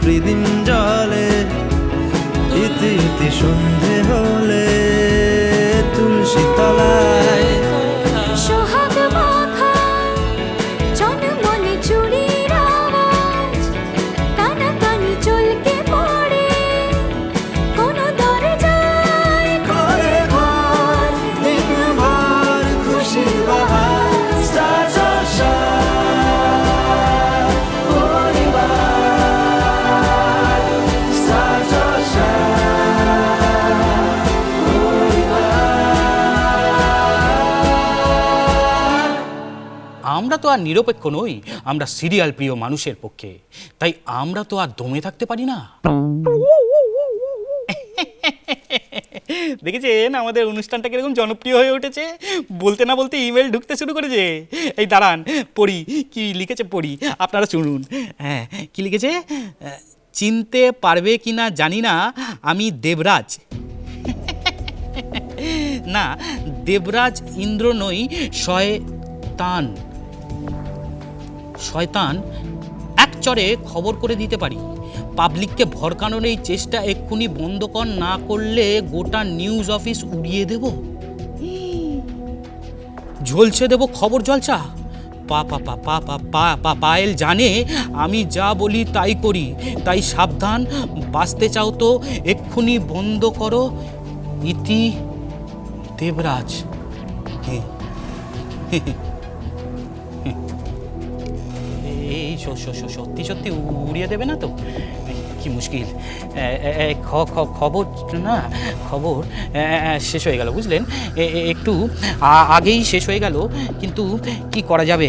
কৃত্রিম জলে ইতি ইতি সন্ধে হলে তুলসী তলায় সোহাগ মাখা জনমনে চুরির আওয়াজ কানাকানি চলকে পড়ে কোনো দরজায় করে ঘর দিনভর খুশি বাহার স্টার জলসা পরিবার স্টার জলসা আমরা তো আর নিরপেক্ষ নই, আমরা সিরিয়াল প্রিয় মানুষের পক্ষে, তাই আমরা তো আর দমে থাকতে পারি না। দেখেছেন আমাদের অনুষ্ঠানটা কিরকম জনপ্রিয় হয়ে উঠেছে, বলতে না বলতে ইমেল ঢুকতে শুরু করেছে। এই দাঁড়ান পড়ি কি লিখেছে, পড়ি আপনারা শুনুন। হ্যাঁ কি লিখেছে, চিনতে পারবে কি না জানি না আমি দেবরাজ। না, দেবরাজ ইন্দ্র নই, শয়তান। শয়তান এক চরে খবর করে দিতে পারি। পাবলিককে ভরকানোর এই চেষ্টা এক্ষুনি বন্ধ কর না করলে গোটা নিউজ অফিস উড়িয়ে দেব, ঝলসে দেব খবর জলসা। পায়েল জানে আমি যা বলি তাই করি, তাই সাবধান। বাঁচতে চাও তো এক্ষুনি বন্ধ করো। ইতি দেবরাজ। এই সত্যি সত্যি উড়িয়ে দেবে না তো? কি মুশকিল। খবর না, খবর শেষ হয়ে গেল বুঝলেন, একটু আগেই শেষ হয়ে গেল, কিন্তু কি করা যাবে,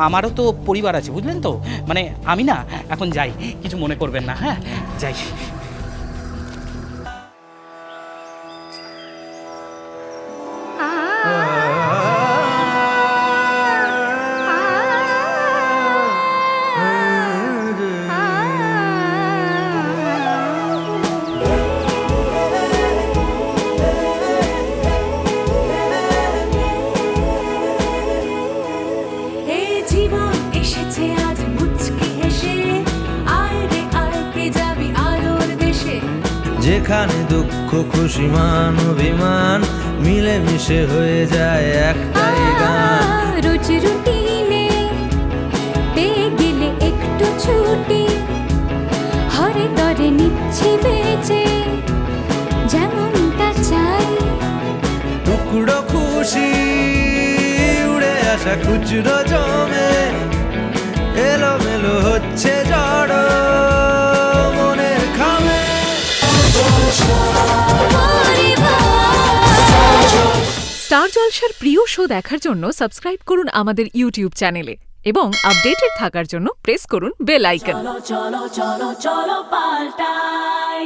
আমারও তো পরিবার আছে বুঝলেন তো। মানে আমি না এখন যাই, কিছু মনে করবেন না, হ্যাঁ যাই। যেখানে দুঃখ খুশি মান অভিমান মিলে মিশে হয়ে যায় একটাই গান। রোজ রুটিনে পেয়ে গেলে একটু ছুটি, হরে দরে নিচ্ছি বেঁচে যেমনটা চাই। টুকরো খুশি উড়ে আসা খুচরো জমে এলোমেলো হচ্ছে জড় মনের খামে। স্টার জলসার প্রিয় শো দেখার জন্য সাবস্ক্রাইব করুন আমাদের ইউটিউব চ্যানেলে এবং আপডেটেড থাকার জন্য প্রেস করুন বেল আইকন। চলো চলো চলো চলো পাল্টাই।